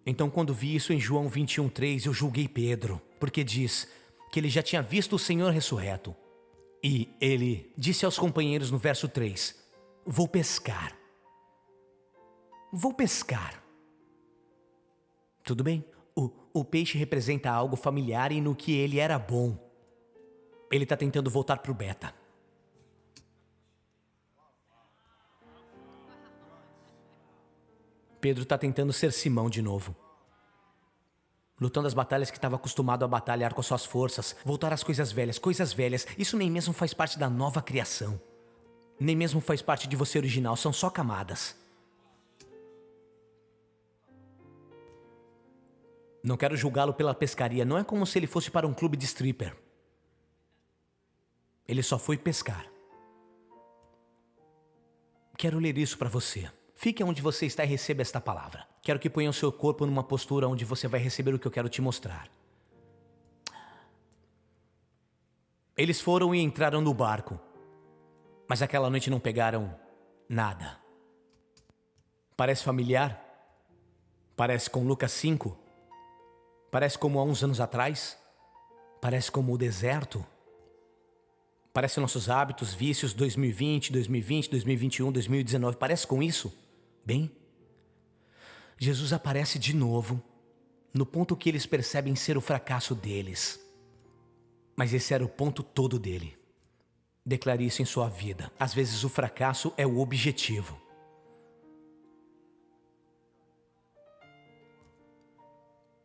Então, quando vi isso em João 21:3, eu julguei Pedro, porque diz que ele já tinha visto o Senhor ressurreto. E ele disse aos companheiros no verso 3, vou pescar. Vou pescar. Tudo bem? O peixe representa algo familiar e no que ele era bom. Ele está tentando voltar para o beta. Pedro está tentando ser Simão de novo. Lutando as batalhas que estava acostumado a batalhar com suas forças. Voltar às coisas velhas. Isso nem mesmo faz parte da nova criação. Nem mesmo faz parte de você original. São só camadas. Não quero julgá-lo pela pescaria. Não é como se ele fosse para um clube de stripper. Ele só foi pescar. Quero ler isso para você. Fique onde você está e receba esta palavra. Quero que ponha o seu corpo numa postura onde você vai receber o que eu quero te mostrar. Eles foram e entraram no barco, mas aquela noite não pegaram nada. Parece familiar? Parece com Lucas 5? Parece como há uns anos atrás? Parece como o deserto? Parece nossos hábitos, vícios 2020, 2021, 2019. Parece com isso? Bem, Jesus aparece de novo no ponto que eles percebem ser o fracasso deles. Mas esse era o ponto todo dele. Declare isso em sua vida. Às vezes o fracasso é o objetivo.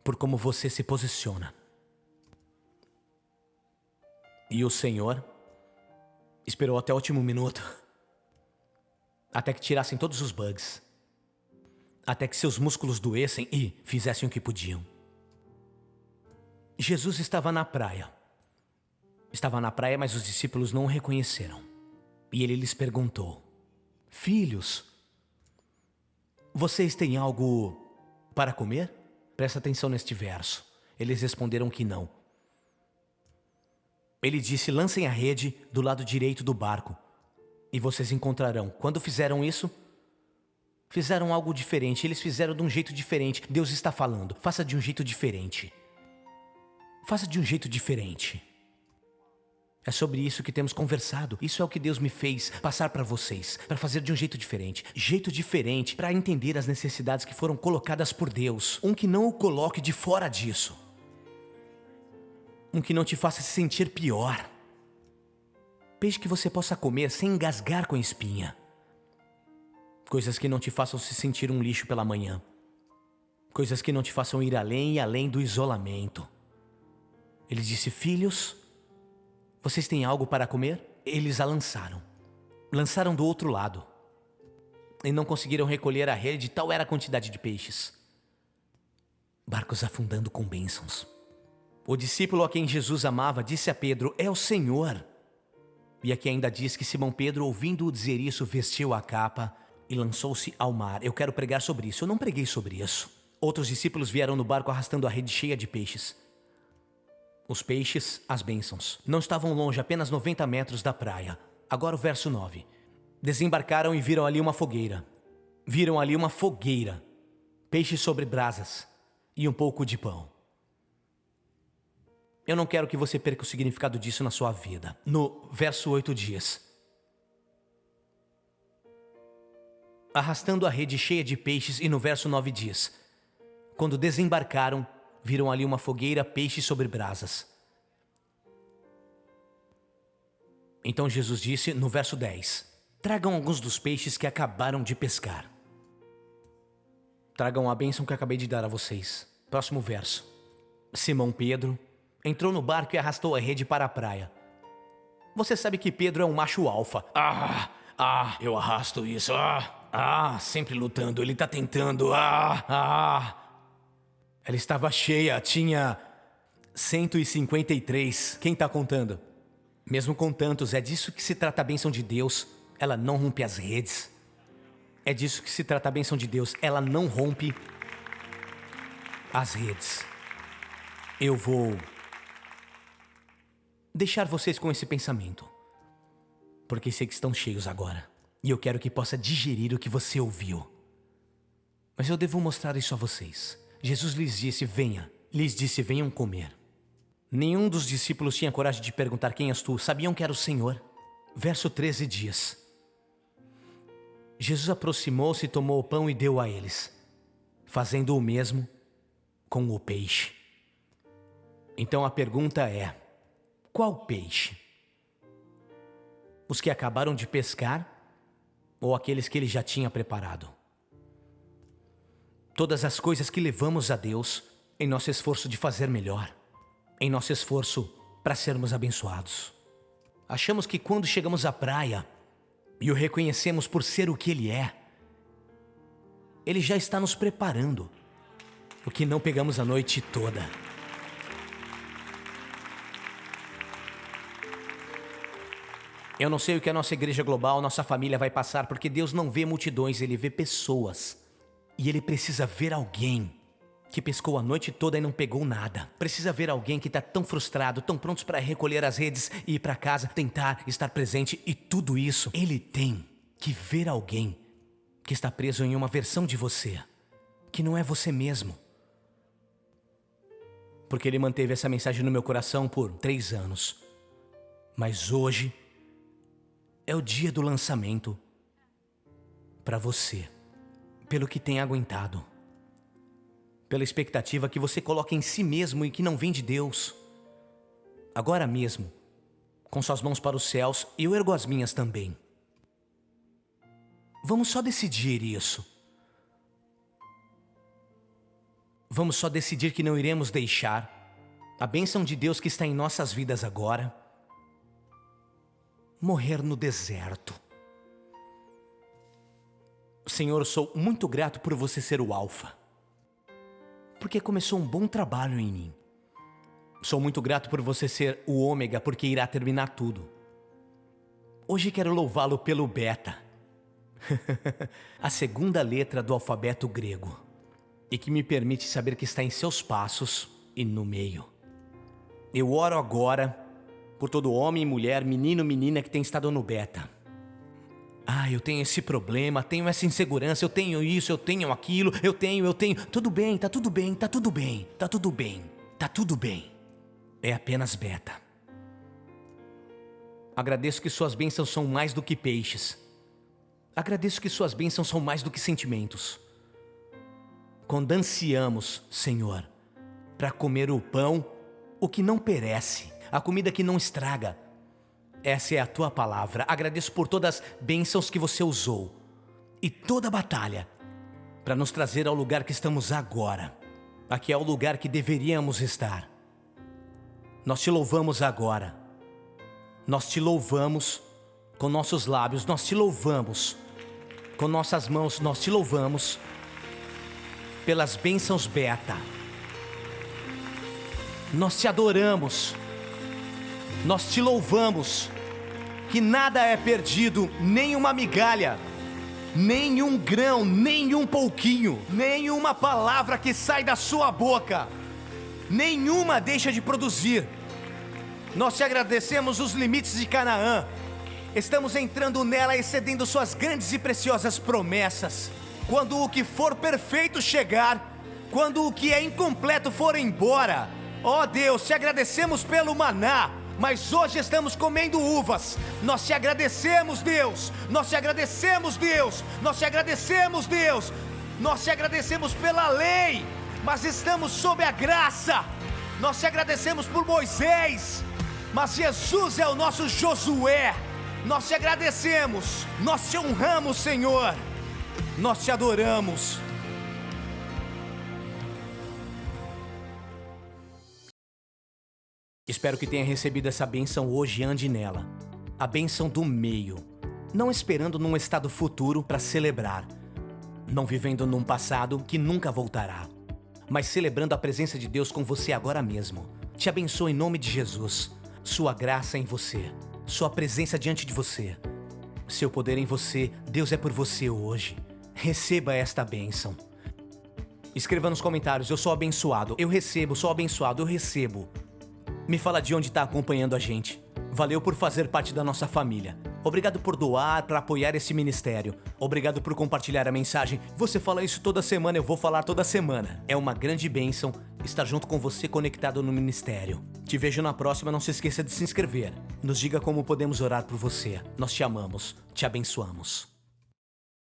Por como você se posiciona. E o Senhor esperou até o último minuto. Até que tirassem todos os bugs. Até que seus músculos doessem e fizessem o que podiam. Jesus estava na praia. Estava na praia, mas os discípulos não o reconheceram. E ele lhes perguntou: filhos, vocês têm algo para comer? Presta atenção neste verso. Eles responderam que não. Ele disse: lancem a rede do lado direito do barco e vocês encontrarão. Quando fizeram isso, fizeram algo diferente. Eles fizeram de um jeito diferente. Deus está falando. Faça de um jeito diferente. Faça de um jeito diferente. É sobre isso que temos conversado. Isso é o que Deus me fez passar para vocês. Para fazer de um jeito diferente. Jeito diferente para entender as necessidades que foram colocadas por Deus. Um que não o coloque de fora disso. Um que não te faça se sentir pior. Peixe que você possa comer sem engasgar com a espinha. Coisas que não te façam se sentir um lixo pela manhã. Coisas que não te façam ir além e além do isolamento. Ele disse: filhos, vocês têm algo para comer? Eles a lançaram. Lançaram do outro lado. E não conseguiram recolher a rede, tal era a quantidade de peixes. Barcos afundando com bênçãos. O discípulo a quem Jesus amava disse a Pedro: é o Senhor. E aqui ainda diz que Simão Pedro, ouvindo-o dizer isso, vestiu a capa e lançou-se ao mar. Eu quero pregar sobre isso. Eu não preguei sobre isso. Outros discípulos vieram no barco arrastando a rede cheia de peixes. Os peixes, as bênçãos, não estavam longe, apenas 90 metros da praia. Agora o verso 9. Desembarcaram e viram ali uma fogueira. Viram ali uma fogueira. Peixes sobre brasas e um pouco de pão. Eu não quero que você perca o significado disso na sua vida. No verso 8 diz: arrastando a rede cheia de peixes, e no verso 9 diz: quando desembarcaram, viram ali uma fogueira, peixes sobre brasas. Então Jesus disse no verso 10: tragam alguns dos peixes que acabaram de pescar. Tragam a bênção que acabei de dar a vocês. Próximo verso. Simão Pedro entrou no barco e arrastou a rede para a praia. Você sabe que Pedro é um macho alfa. Eu arrasto isso. Sempre lutando, ele tá tentando. Ela estava cheia, tinha 153. Quem tá contando? Mesmo com tantos, é disso que se trata a bênção de Deus. Ela não rompe as redes. É disso que se trata a bênção de Deus. Ela não rompe as redes. Eu vou deixar vocês com esse pensamento, porque sei que estão cheios agora. E eu quero que possa digerir o que você ouviu. Mas eu devo mostrar isso a vocês. Jesus lhes disse, venham comer. Nenhum dos discípulos tinha coragem de perguntar, quem és tu? Sabiam que era o Senhor. Verso 13 diz: Jesus aproximou-se, tomou o pão e deu a eles, fazendo o mesmo com o peixe. Então a pergunta é, qual peixe? Os que acabaram de pescar ou aqueles que ele já tinha preparado? Todas as coisas que levamos a Deus em nosso esforço de fazer melhor, em nosso esforço para sermos abençoados. Achamos que quando chegamos à praia e o reconhecemos por ser o que Ele é, Ele já está nos preparando, o que não pegamos a noite toda. Eu não sei o que a nossa igreja global, nossa família vai passar, porque Deus não vê multidões, Ele vê pessoas. E Ele precisa ver alguém que pescou a noite toda e não pegou nada. Precisa ver alguém que está tão frustrado, tão prontos para recolher as redes e ir para casa, tentar estar presente. E tudo isso, Ele tem que ver alguém que está preso em uma versão de você, que não é você mesmo. Porque Ele manteve essa mensagem no meu coração por 3 anos. Mas hoje é o dia do lançamento para você, pelo que tem aguentado, pela expectativa que você coloca em si mesmo e que não vem de Deus. Agora mesmo, com suas mãos para os céus, eu ergo as minhas também. Vamos só decidir isso. Vamos só decidir que não iremos deixar a bênção de Deus que está em nossas vidas agora morrer no deserto. Senhor, eu sou muito grato por você ser o Alfa, porque começou um bom trabalho em mim. Sou muito grato por você ser o Ômega, porque irá terminar tudo. Hoje quero louvá-lo pelo Beta, a segunda letra do alfabeto grego, e que me permite saber que está em seus passos e no meio. Eu oro agora por todo homem, mulher, menino, menina que tem estado no Beta. Eu tenho esse problema, tenho essa insegurança, eu tenho isso, eu tenho aquilo, eu tenho. Tudo bem, tá tudo bem, tá tudo bem, tá tudo bem, tá tudo bem. É apenas Beta. Agradeço que suas bênçãos são mais do que peixes. Agradeço que suas bênçãos são mais do que sentimentos. Quando ansiamos, Senhor, para comer o pão, o que não perece, a comida que não estraga, essa é a tua palavra. Agradeço por todas as bênçãos que você usou e toda a batalha para nos trazer ao lugar que estamos agora. Aqui é o lugar que deveríamos estar. Nós te louvamos agora. Nós te louvamos com nossos lábios. Nós te louvamos com nossas mãos. Nós te louvamos pelas bênçãos Beta. Nós te adoramos. Nós te louvamos, que nada é perdido, nem uma migalha, nem um grão, nem um pouquinho, nenhuma palavra que sai da sua boca, nenhuma deixa de produzir. Nós te agradecemos os limites de Canaã. Estamos entrando nela, excedendo suas grandes e preciosas promessas. Quando o que for perfeito chegar, quando o que é incompleto for embora, ó Deus, te agradecemos pelo maná. Mas hoje estamos comendo uvas. Nós te agradecemos, Deus. Nós te agradecemos, Deus. Nós te agradecemos, Deus. Nós te agradecemos pela lei, mas estamos sob a graça. Nós te agradecemos por Moisés, mas Jesus é o nosso Josué. Nós te agradecemos. Nós te honramos, Senhor. Nós te adoramos. Espero que tenha recebido essa bênção hoje e ande nela. A bênção do meio. não esperando num estado futuro para celebrar, não vivendo num passado que nunca voltará, mas celebrando a presença de Deus com você agora mesmo. Te abençoo em nome de Jesus. Sua graça em você, sua presença diante de você, seu poder em você. Deus é por você hoje. Receba esta bênção. Escreva nos comentários: eu sou abençoado, eu recebo, sou abençoado, eu recebo. Me fala de onde está acompanhando a gente. Valeu por fazer parte da nossa família. Obrigado por doar, para apoiar esse ministério. Obrigado por compartilhar a mensagem. Você fala isso toda semana, eu vou falar toda semana. É uma grande bênção estar junto com você conectado no ministério. Te vejo na próxima, não se esqueça de se inscrever. Nos diga como podemos orar por você. Nós te amamos, te abençoamos.